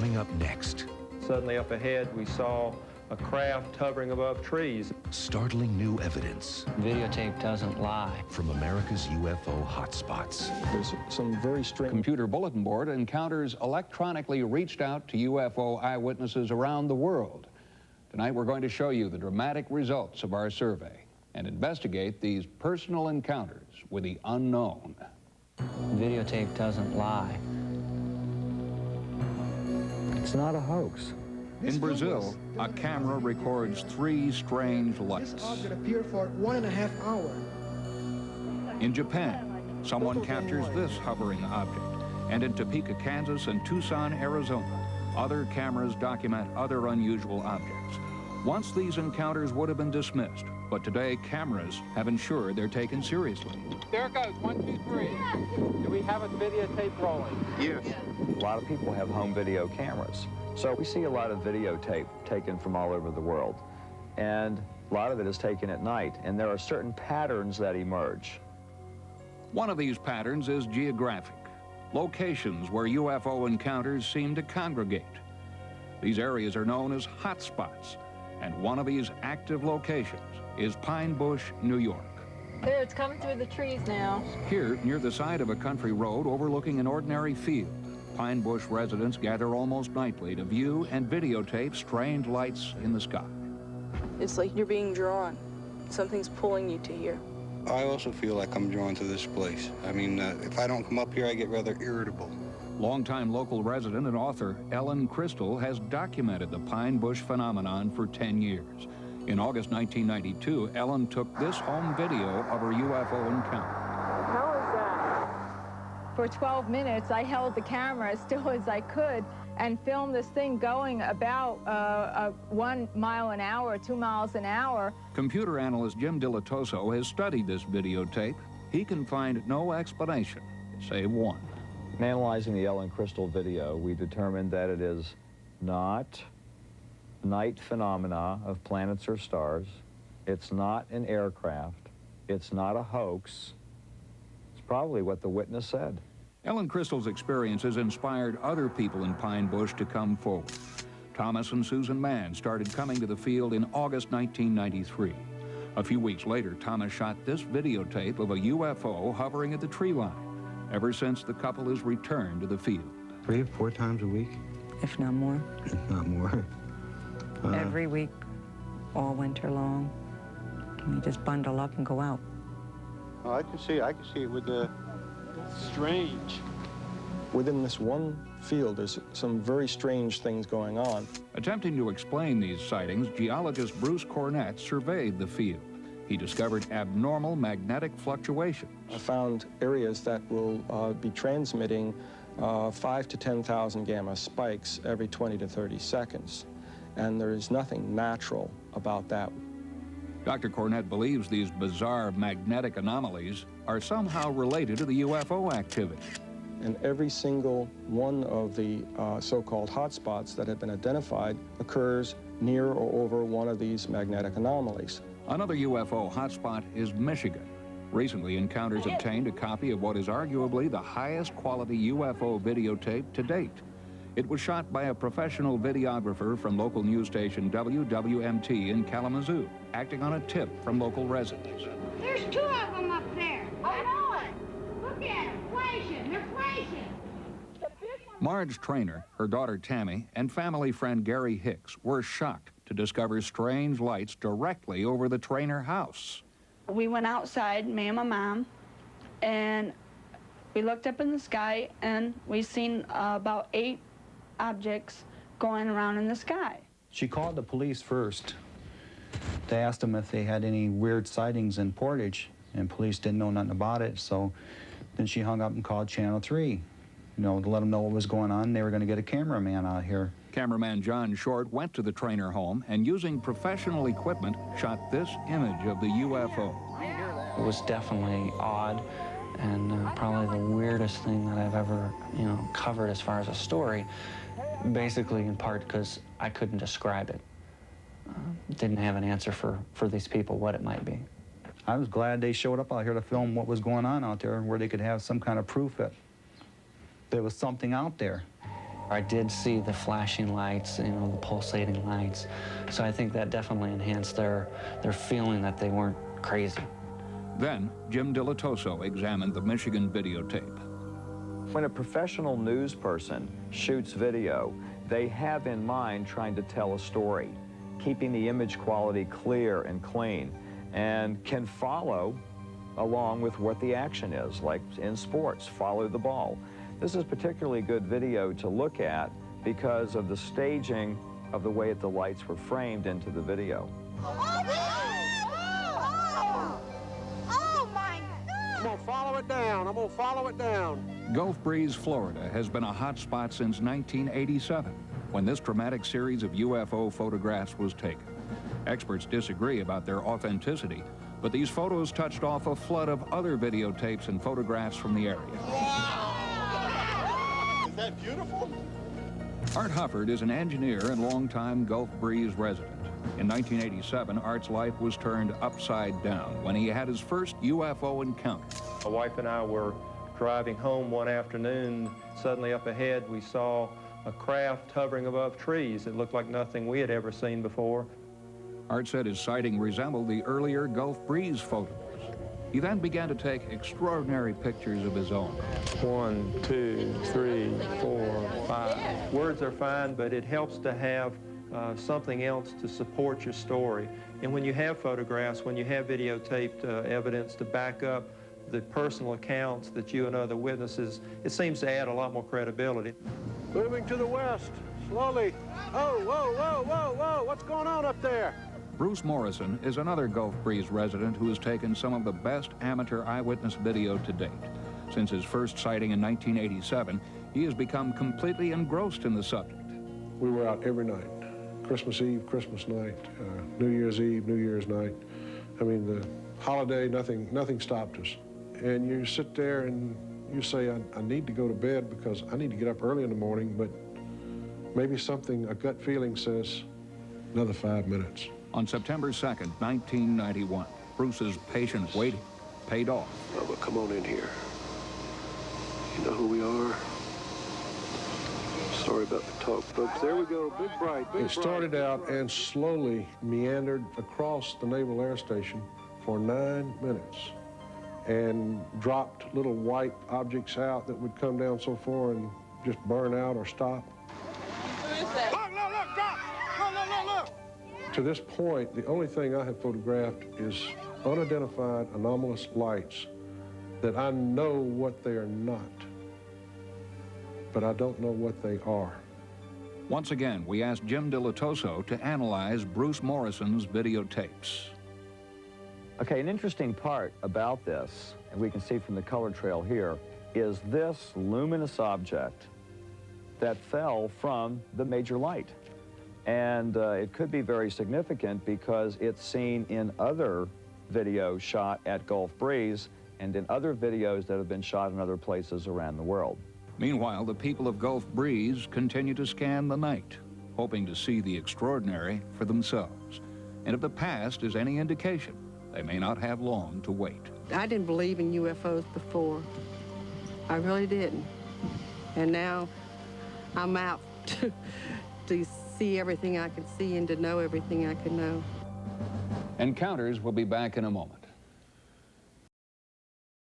Coming up next. Suddenly up ahead, we saw a craft hovering above trees. Startling new evidence. Videotape doesn't lie. From America's UFO hotspots. There's some very strange... Computer bulletin board encounters electronically reached out to UFO eyewitnesses around the world. Tonight we're going to show you the dramatic results of our survey and investigate these personal encounters with the unknown. Videotape doesn't lie. It's not a hoax. In Brazil, a camera records 3 strange lights. This object appeared for 1.5 hours. In Japan, someone captures this hovering object. And in Topeka, Kansas and Tucson, Arizona, other cameras document other unusual objects. Once these encounters would have been dismissed, but today cameras have ensured they're taken seriously. There it goes, 1, 2, 3. Do we have a videotape rolling? Yes. A lot of people have home video cameras. So we see a lot of videotape taken from all over the world. And a lot of it is taken at night. And there are certain patterns that emerge. One of these patterns is geographic. Locations where UFO encounters seem to congregate. These areas are known as hotspots. And one of these active locations is Pine Bush, New York. There, it's coming through the trees now. Here, near the side of a country road overlooking an ordinary field, Pine Bush residents gather almost nightly to view and videotape strange lights in the sky. It's like you're being drawn. Something's pulling you to here. I also feel like I'm drawn to this place. I mean, if I don't come up here, I get rather irritable. Longtime local resident and author Ellen Crystall has documented the Pine Bush phenomenon for 10 years. In August 1992, Ellen took this home video of her UFO encounter. How is that? For 12 minutes, I held the camera as still as I could and filmed this thing going about 1 mile an hour, 2 miles an hour. Computer analyst Jim Dilettoso has studied this videotape. He can find no explanation, save one. In analyzing the Ellen Crystall video, we determined that it is not night phenomena of planets or stars. It's not an aircraft. It's not a hoax. It's probably what the witness said. Ellen Crystall's experiences inspired other people in Pine Bush to come forward. Thomas and Susan Mann started coming to the field in August 1993. A few weeks later, Thomas shot this videotape of a UFO hovering at the tree line. Ever since, the couple has returned to the field. 3 or 4 times a week? If not more. If not more. Every week, all winter long. We just bundle up and go out. Oh, I can see it with the... Strange. Within this one field, there's some very strange things going on. Attempting to explain these sightings, geologist Bruce Cornett surveyed the field. He discovered abnormal magnetic fluctuations. I found areas that will be transmitting 5 to 10,000 gamma spikes every 20 to 30 seconds. And there is nothing natural about that. Dr. Cornett believes these bizarre magnetic anomalies are somehow related to the UFO activity. And every single one of the so-called hotspots that have been identified occurs near or over one of these magnetic anomalies. Another UFO hotspot is Michigan. Recently, Encounters obtained a copy of what is arguably the highest quality UFO videotape to date. It was shot by a professional videographer from local news station WWMT in Kalamazoo, acting on a tip from local residents. There's 2 of them up there. I know it. Look at them, flashing. They're flashing. Marge Traynor, her daughter Tammy, and family friend Gary Hicks were shocked to discover strange lights directly over the Traynor house. We went outside, me and my mom, and we looked up in the sky, and we seen about 8 objects going around in the sky. She called the police first. They asked them if they had any weird sightings in Portage, and police didn't know nothing about it, so then she hung up and called Channel 3, you know, to let them know what was going on. They were going to get a cameraman out here. Cameraman John Short went to the Traynor home and, using professional equipment, shot this image of the UFO. It was definitely odd and probably the weirdest thing that I've ever, covered as far as a story, basically in part because I couldn't describe it. Didn't have an answer for these people what it might be. I was glad they showed up out here to film what was going on out there, where they could have some kind of proof that there was something out there. I did see the flashing lights, you know, the pulsating lights. So I think that definitely enhanced their feeling that they weren't crazy. Then, Jim Dilettoso examined the Michigan videotape. When a professional news person shoots video, they have in mind trying to tell a story, keeping the image quality clear and clean, and can follow along with what the action is, like in sports, follow the ball. This is particularly good video to look at because of the staging of the way the lights were framed into the video. Oh my God! I'm gonna follow it down. I'm gonna follow it down. Gulf Breeze, Florida has been a hot spot since 1987, when this dramatic series of UFO photographs was taken. Experts disagree about their authenticity, but these photos touched off a flood of other videotapes and photographs from the area. Wow! Is that beautiful? Art Hufford is an engineer and longtime Gulf Breeze resident. In 1987, Art's life was turned upside down when he had his first UFO encounter. My wife and I were driving home one afternoon. Suddenly up ahead, we saw a craft hovering above trees. It looked like nothing we had ever seen before. Art said his sighting resembled the earlier Gulf Breeze photos. He then began to take extraordinary pictures of his own. 1, 2, 3, 4, 5. Words are fine, but it helps to have something else to support your story. And when you have photographs, when you have videotaped evidence to back up the personal accounts that you and other witnesses, it seems to add a lot more credibility. Moving to the west, slowly. Oh, whoa, whoa, whoa, whoa, what's going on up there? Bruce Morrison is another Gulf Breeze resident who has taken some of the best amateur eyewitness video to date. Since his first sighting in 1987, he has become completely engrossed in the subject. We were out every night, Christmas Eve, Christmas night, New Year's Eve, New Year's night. I mean, the holiday, nothing stopped us. And you sit there and you say, I need to go to bed because I need to get up early in the morning, but maybe something, a gut feeling says, another 5 minutes. On September 2nd, 1991, Bruce's patient waiting paid off. Oh, but come on in here. You know who we are? Sorry about the talk, folks. There we go, big bright, big bright. It started out and slowly meandered across the Naval Air Station for 9 minutes and dropped little white objects out that would come down so far and just burn out or stop. Look, drop! Look! To this point, the only thing I have photographed is unidentified anomalous lights that I know what they are not, but I don't know what they are. Once again, we asked Jim Dilettoso to analyze Bruce Morrison's videotapes. Okay, an interesting part about this, and we can see from the color trail here, is this luminous object that fell from the major light. And it could be very significant because it's seen in other videos shot at Gulf Breeze and in other videos that have been shot in other places around the world. Meanwhile, the people of Gulf Breeze continue to scan the night, hoping to see the extraordinary for themselves. And if the past is any indication, they may not have long to wait. I didn't believe in UFOs before. I really didn't. And now I'm out to see everything I can see and to know everything I can know. Encounters will be back in a moment.